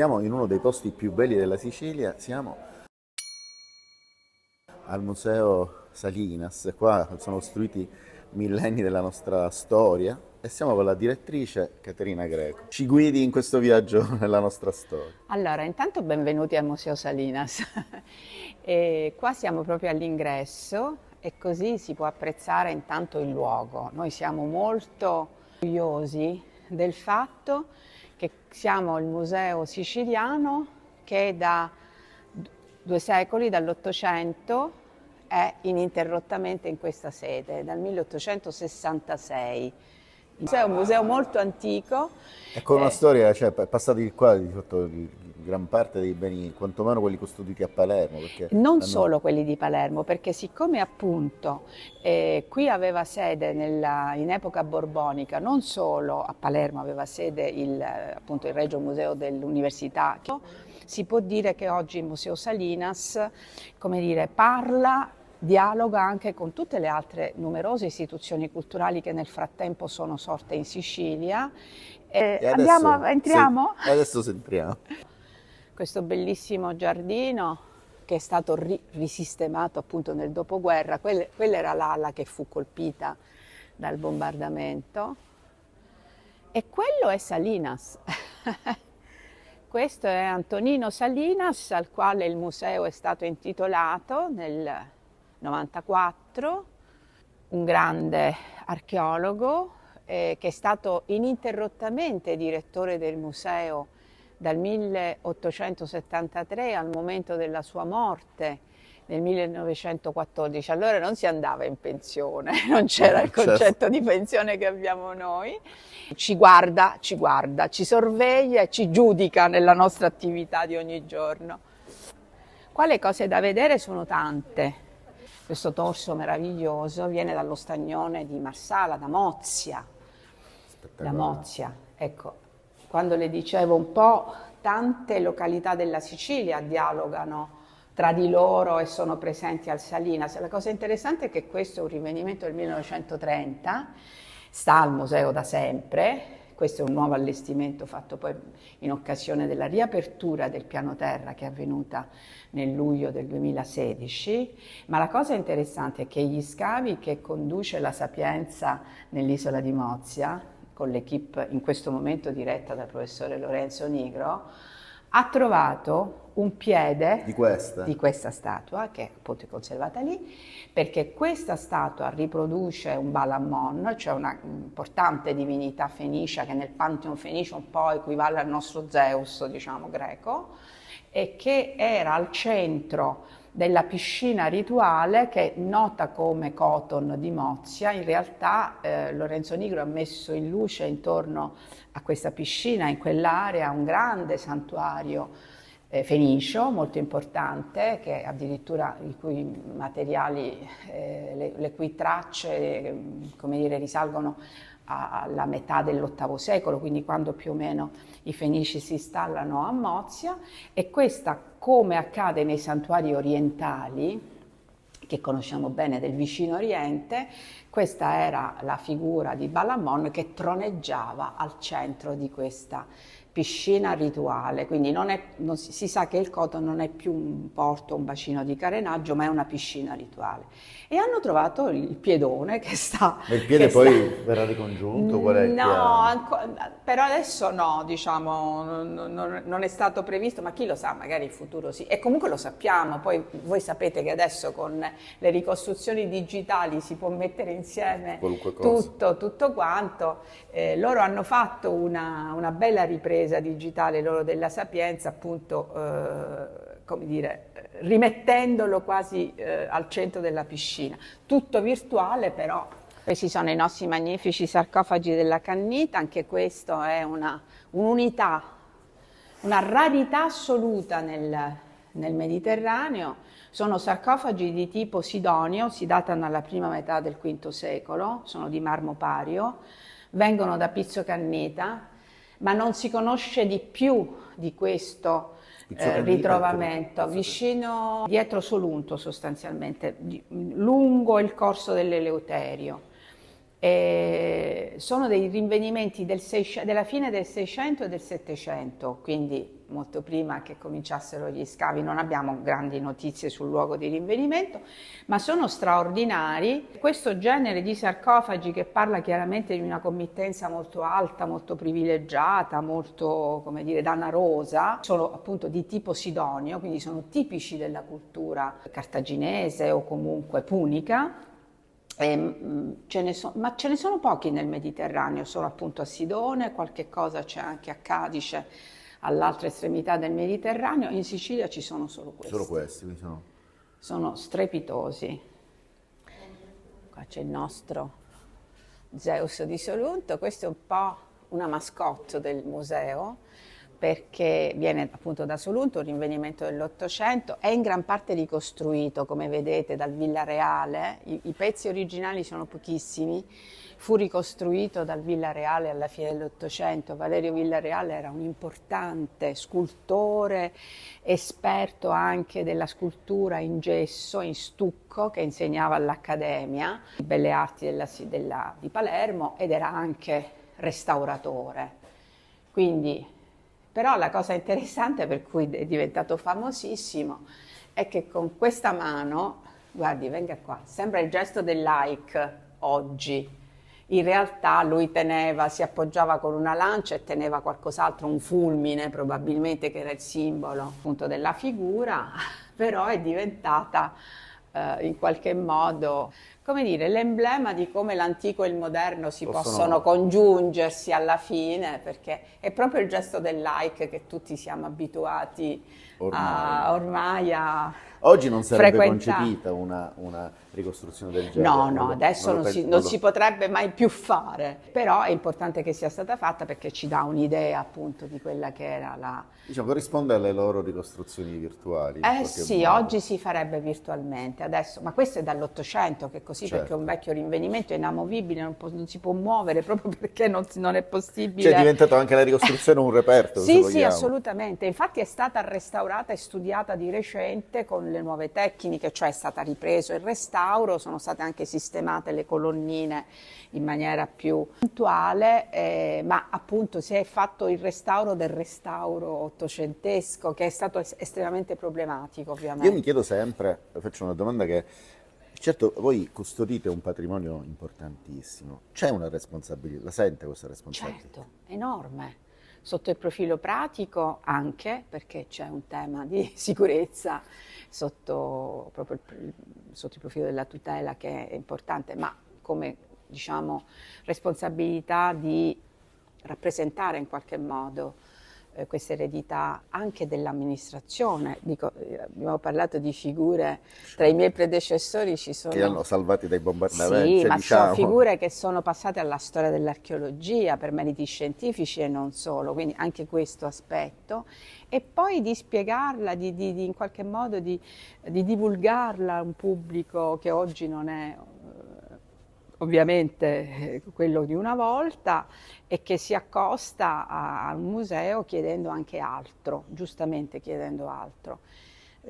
Siamo in uno dei posti più belli della Sicilia, siamo al Museo Salinas, qua sono costruiti millenni della nostra storia e siamo con la direttrice Caterina Greco. Ci guidi in questo viaggio nella nostra storia. Allora, intanto benvenuti al Museo Salinas. E qua siamo proprio all'ingresso e così si può apprezzare intanto il luogo. Noi siamo molto orgogliosi del fatto che siamo il museo siciliano che da 2 secoli, dall'800, è ininterrottamente in questa sede, dal 1866. Il museo è un museo molto antico. E con una storia, cioè, è passati qua di fatto gran parte dei beni, quantomeno quelli custoditi a Palermo, perché Non hanno... solo quelli di Palermo, perché siccome appunto qui aveva sede in epoca borbonica, non solo a Palermo aveva sede appunto il Regio Museo dell'Università, si può dire che oggi il Museo Salinas, come dire, dialoga anche con tutte le altre numerose istituzioni culturali che nel frattempo sono sorte in Sicilia. E adesso, Entriamo? e adesso entriamo. Questo bellissimo giardino che è stato risistemato appunto nel dopoguerra, quella era l'ala che fu colpita dal bombardamento e quello è Salinas. Questo è Antonino Salinas, al quale il museo è stato intitolato nel 94, un grande archeologo che è stato ininterrottamente direttore del museo dal 1873 al momento della sua morte nel 1914. Allora non si andava in pensione, non c'era il concetto di pensione che abbiamo noi. Ci guarda, ci sorveglia e ci giudica nella nostra attività di ogni giorno. Qua le cose da vedere sono tante. Questo torso meraviglioso viene dallo stagnone di Marsala, da Mozia. Da Mozia, ecco, quando le dicevo un po', tante località della Sicilia dialogano tra di loro e sono presenti al Salinas. La cosa interessante è che questo è un rinvenimento del 1930, sta al museo da sempre. Questo è un nuovo allestimento fatto poi in occasione della riapertura del piano terra che è avvenuta nel luglio del 2016, ma la cosa interessante è che gli scavi che conduce la Sapienza nell'isola di Mozia, con l'equipe in questo momento diretta dal professore Lorenzo Nigro, ha trovato un piede di questa statua, che appunto è conservata lì, perché questa statua riproduce un Balammon, cioè una importante divinità fenicia che nel Pantheon fenicio un po' equivale al nostro Zeus, diciamo, greco, e che era al centro della piscina rituale che è nota come Coton di Mozia. In realtà Lorenzo Nigro ha messo in luce intorno a questa piscina, in quell'area, un grande santuario fenicio molto importante, che addirittura i cui materiali, le cui tracce come dire, risalgono alla metà dell'VIII secolo, quindi quando più o meno i fenici si installano a Mozia, e questa, come accade nei santuari orientali, che conosciamo bene del vicino Oriente, questa era la figura di Balammon che troneggiava al centro di questa piscina rituale, quindi si sa che il Coton non è più un porto, un bacino di carenaggio, ma è una piscina rituale. E hanno trovato il piedone che sta... Ma il piede poi verrà ricongiunto? Qual è il No, piano? per adesso no, diciamo, non è stato previsto, ma chi lo sa, magari in futuro sì. E comunque lo sappiamo, poi voi sapete che adesso con le ricostruzioni digitali si può mettere insieme tutto quanto. Loro hanno fatto una bella ripresa digitale loro della Sapienza, appunto, come dire, rimettendolo quasi al centro della piscina. Tutto virtuale però. Questi sono i nostri magnifici sarcofagi della Cannita, anche questo è un'unità, una rarità assoluta nel Mediterraneo. Sono sarcofagi di tipo sidonio, si datano alla prima metà del V secolo, sono di marmo pario, vengono da Pizzo Cannita, ma non si conosce di più di questo ritrovamento, vicino, dietro Solunto sostanzialmente, lungo il corso dell'Eleuterio. E sono dei rinvenimenti della fine del 600 e del 700, quindi molto prima che cominciassero gli scavi. Non abbiamo grandi notizie sul luogo di rinvenimento, ma sono straordinari. Questo genere di sarcofagi, che parla chiaramente di una committenza molto alta, molto privilegiata, molto, come dire, danarosa, sono appunto di tipo sidonio, quindi sono tipici della cultura cartaginese o comunque punica. Ma ce ne sono pochi nel Mediterraneo, solo appunto a Sidone, qualche cosa c'è anche a Cadice, all'altra estremità del Mediterraneo. In Sicilia ci sono solo questi. Solo questi, quindi Sono strepitosi. Qua c'è il nostro Zeus di Solunto, questo è un po' una mascotte del museo, perché viene appunto da Solunto, un rinvenimento dell'Ottocento, è in gran parte ricostruito, come vedete, dal Villareale. I pezzi originali sono pochissimi, fu ricostruito dal Villareale alla fine dell'Ottocento. Valerio Villareale era un importante scultore, esperto anche della scultura in gesso, in stucco, che insegnava all'Accademia di Belle Arti di Palermo, ed era anche restauratore. Quindi, però la cosa interessante, per cui è diventato famosissimo, è che con questa mano, guardi, venga qua, sembra il gesto del like oggi. In realtà lui si appoggiava con una lancia e teneva qualcos'altro, un fulmine probabilmente, che era il simbolo appunto della figura, però è diventata in qualche modo, come dire, l'emblema di come l'antico e il moderno si possono congiungersi alla fine, perché è proprio il gesto del like che tutti siamo abituati ormai a Oggi non sarebbe frequentare. concepita una ricostruzione del genere. No, adesso non si potrebbe mai più fare, però è importante che sia stata fatta, perché ci dà un'idea appunto di quella che era la... Diciamo, corrisponde alle loro ricostruzioni virtuali. Sì, modo. oggi si farebbe virtualmente, adesso, ma questo è dall'Ottocento, che è così, Certo. perché è un vecchio rinvenimento, è inamovibile, non si può muovere, proprio perché non è possibile. Cioè è diventato anche la ricostruzione un reperto, se Sì, vogliamo. assolutamente. Infatti è stata restaurata e studiata di recente con le nuove tecniche, cioè è stata ripreso il restauro, sono state anche sistemate le colonnine in maniera più puntuale, ma appunto si è fatto il restauro del restauro ottocentesco, che è stato estremamente problematico, ovviamente. Io mi chiedo sempre, faccio una domanda che, certo, voi custodite un patrimonio importantissimo, c'è una responsabilità, la sente questa responsabilità? Certo, enorme. Sotto il profilo pratico anche, perché c'è un tema di sicurezza proprio sotto il profilo della tutela, che è importante, ma come, diciamo, responsabilità di rappresentare in qualche modo questa eredità anche dell'amministrazione. Abbiamo parlato di figure, tra i miei predecessori ci sono... Che hanno salvati dai bombardamenti, Sì, ma diciamo. sono figure che sono passate alla storia dell'archeologia per meriti scientifici e non solo, quindi anche questo aspetto. E poi di spiegarla, in qualche modo di divulgarla a un pubblico che oggi non è ovviamente quello di una volta, e che si accosta a un museo chiedendo anche altro, giustamente chiedendo altro,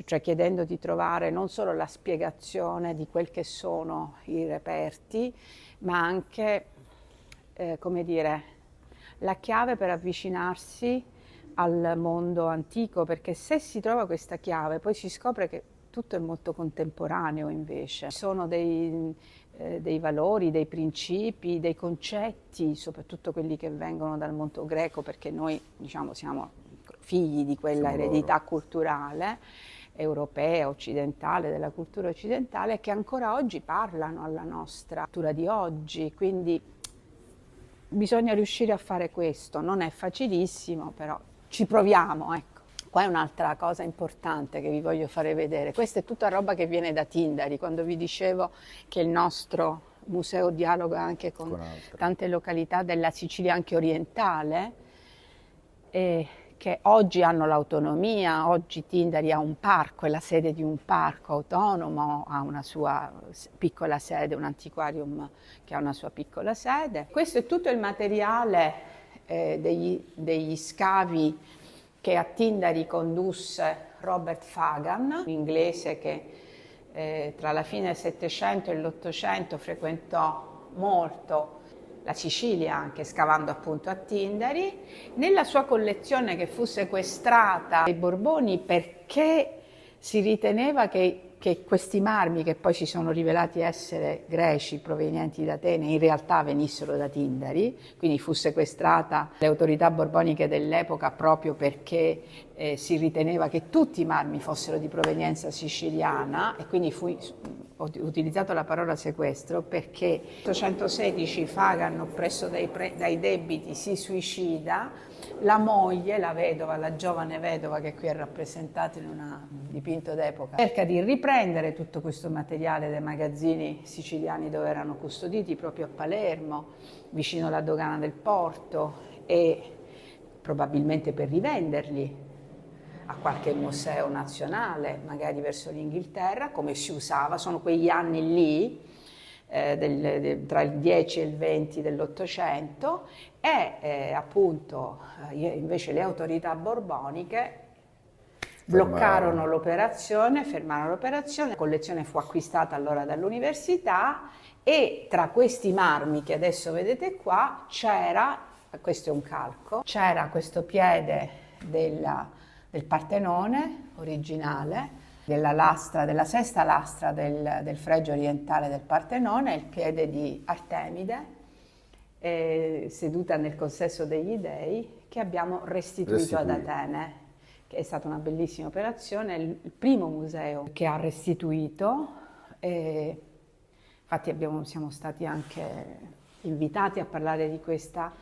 cioè chiedendo di trovare non solo la spiegazione di quel che sono i reperti, ma anche, come dire, la chiave per avvicinarsi al mondo antico, perché se si trova questa chiave poi si scopre che tutto è molto contemporaneo invece. Ci sono dei valori, dei principi, dei concetti, soprattutto quelli che vengono dal mondo greco, perché noi, diciamo, siamo figli di quella eredità culturale europea, occidentale, della cultura occidentale, che ancora oggi parlano alla nostra cultura di oggi. Quindi bisogna riuscire a fare questo, non è facilissimo, però ci proviamo, ecco. Qua è un'altra cosa importante che vi voglio fare vedere. Questa è tutta roba che viene da Tindari, quando vi dicevo che il nostro museo dialoga anche con tante località della Sicilia anche orientale, che oggi hanno l'autonomia. Oggi Tindari ha un parco, è la sede di un parco autonomo, ha una sua piccola sede, un antiquarium che ha una sua piccola sede. Questo è tutto il materiale degli scavi che a Tindari condusse Robert Fagan, un inglese che tra la fine del Settecento e l'Ottocento frequentò molto la Sicilia, anche scavando appunto a Tindari. Nella sua collezione, che fu sequestrata ai Borboni perché si riteneva che questi marmi, che poi si sono rivelati essere greci provenienti da Atene, in realtà venissero da Tindari, quindi fu sequestrata le autorità borboniche dell'epoca proprio perché si riteneva che tutti i marmi fossero di provenienza siciliana, e quindi ho utilizzato la parola sequestro perché nel 816 Fagano, oppresso dai debiti, si suicida. La moglie, la vedova, la giovane vedova che qui è rappresentata in un dipinto d'epoca, cerca di riprendere tutto questo materiale dai magazzini siciliani dove erano custoditi, proprio a Palermo, vicino alla dogana del porto, e probabilmente per rivenderli a qualche museo nazionale, magari verso l'Inghilterra, come si usava. Sono quegli anni lì, tra il 10 e il 20 dell'Ottocento, e appunto invece le autorità borboniche bloccarono l'operazione, fermarono l'operazione. La collezione fu acquistata allora dall'università, e tra questi marmi che adesso vedete qua c'era, questo è un calco, c'era questo piede del Partenone originale, della sesta lastra del fregio orientale del Partenone, il piede di Artemide, seduta nel consesso degli dei, che abbiamo restituito ad Atene, che è stata una bellissima operazione, il primo museo che ha restituito. Infatti siamo stati anche invitati a parlare di questa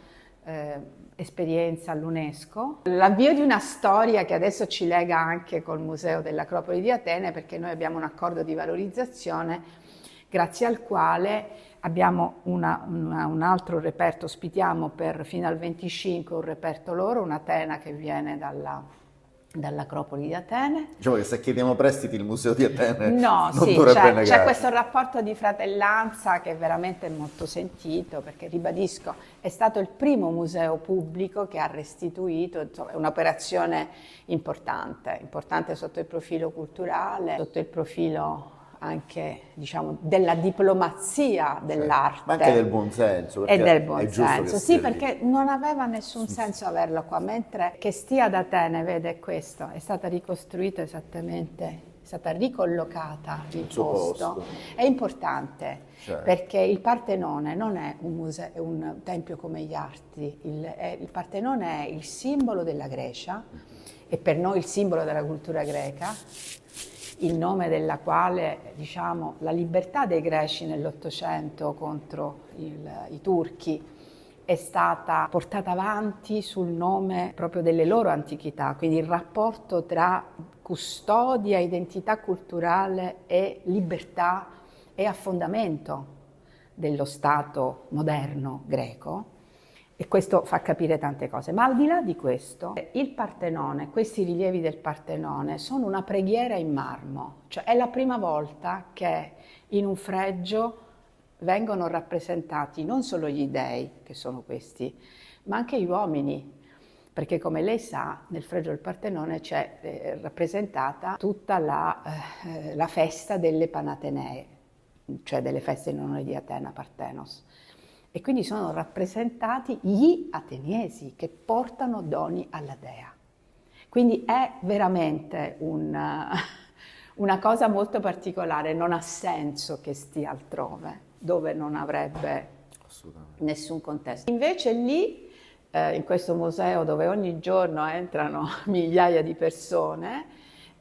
esperienza all'UNESCO. L'avvio di una storia che adesso ci lega anche col Museo dell'Acropoli di Atene, perché noi abbiamo un accordo di valorizzazione grazie al quale abbiamo un altro reperto, ospitiamo fino al 25 un reperto loro, una tena che viene dall'Acropoli di Atene. Diciamo che se chiediamo prestiti il Museo di Atene no, non sì, dovrebbe negare. C'è questo rapporto di fratellanza che è veramente molto sentito, perché ribadisco, è stato il primo museo pubblico che ha restituito, insomma, è un'operazione importante sotto il profilo culturale, sotto il profilo anche, diciamo, della diplomazia dell'arte. Ma anche del buonsenso. E del buonsenso, sì, lì. Perché non aveva nessun senso averlo qua, mentre che stia ad Atene, vede questo, è stata ricostruita esattamente, è stata ricollocata il posto. È importante, perché il Partenone non è un museo, è un tempio come gli altri, il Partenone è il simbolo della Grecia, e per noi il simbolo della cultura greca, il nome della quale, diciamo, la libertà dei greci nell'Ottocento contro i turchi è stata portata avanti sul nome proprio delle loro antichità, quindi il rapporto tra custodia, identità culturale e libertà è a fondamento dello Stato moderno greco. E questo fa capire tante cose. Ma al di là di questo, il Partenone, questi rilievi del Partenone sono una preghiera in marmo. Cioè è la prima volta che in un fregio vengono rappresentati non solo gli dei, che sono questi, ma anche gli uomini. Perché come lei sa, nel fregio del Partenone c'è rappresentata tutta la festa delle Panatenee, cioè delle feste in onore di Atena, Partenos. E quindi sono rappresentati gli ateniesi che portano doni alla dea. Quindi è veramente una cosa molto particolare, non ha senso che stia altrove, dove non avrebbe nessun contesto. Invece lì, in questo museo dove ogni giorno entrano migliaia di persone,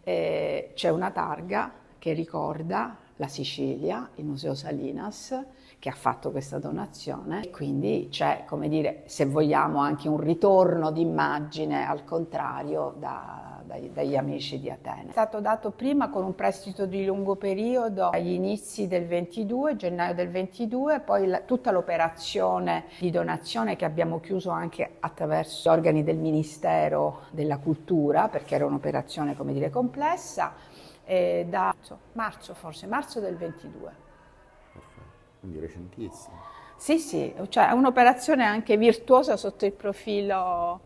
c'è una targa che ricorda la Sicilia, il Museo Salinas, che ha fatto questa donazione, e quindi c'è, come dire, se vogliamo, anche un ritorno d'immagine al contrario dagli amici di Atene. È stato dato prima con un prestito di lungo periodo agli inizi del 22, gennaio del 22, poi tutta l'operazione di donazione che abbiamo chiuso anche attraverso gli organi del Ministero della Cultura, perché era un'operazione, come dire, complessa, da marzo del 22. Quindi recentissimo. Sì, cioè è un'operazione anche virtuosa sotto il profilo,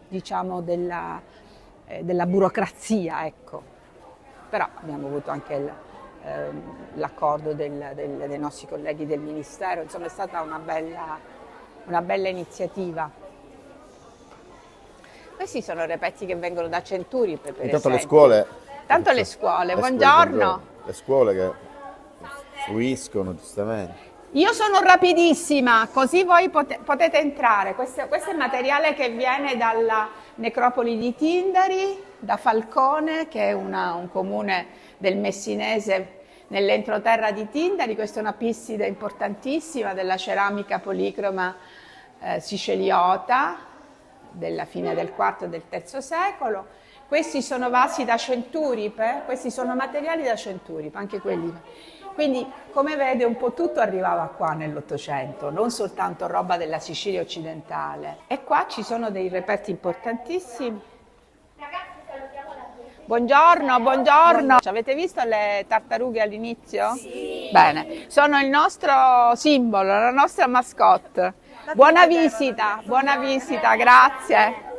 diciamo, della burocrazia, ecco. Però abbiamo avuto anche l'accordo dei nostri colleghi del Ministero, insomma è stata una bella iniziativa. Questi sono reperti che vengono da Centuripe, per Intanto esempio. le scuole, Buongiorno. le scuole che fruiscono giustamente. Io sono rapidissima, così voi potete entrare. Questo è materiale che viene dalla necropoli di Tindari, da Falcone, che è un comune del Messinese nell'entroterra di Tindari. Questa è una pisside importantissima della ceramica policroma siceliota della fine del IV e del III secolo. Questi sono vasi da Centuripe, questi sono materiali da Centuripe, anche quelli. Quindi, come vede, un po' tutto arrivava qua nell'Ottocento, non soltanto roba della Sicilia occidentale. E qua ci sono dei reperti importantissimi. Buongiorno, buongiorno. Avete visto le tartarughe all'inizio? Sì. Bene, sono il nostro simbolo, la nostra mascotte. Buona visita, grazie.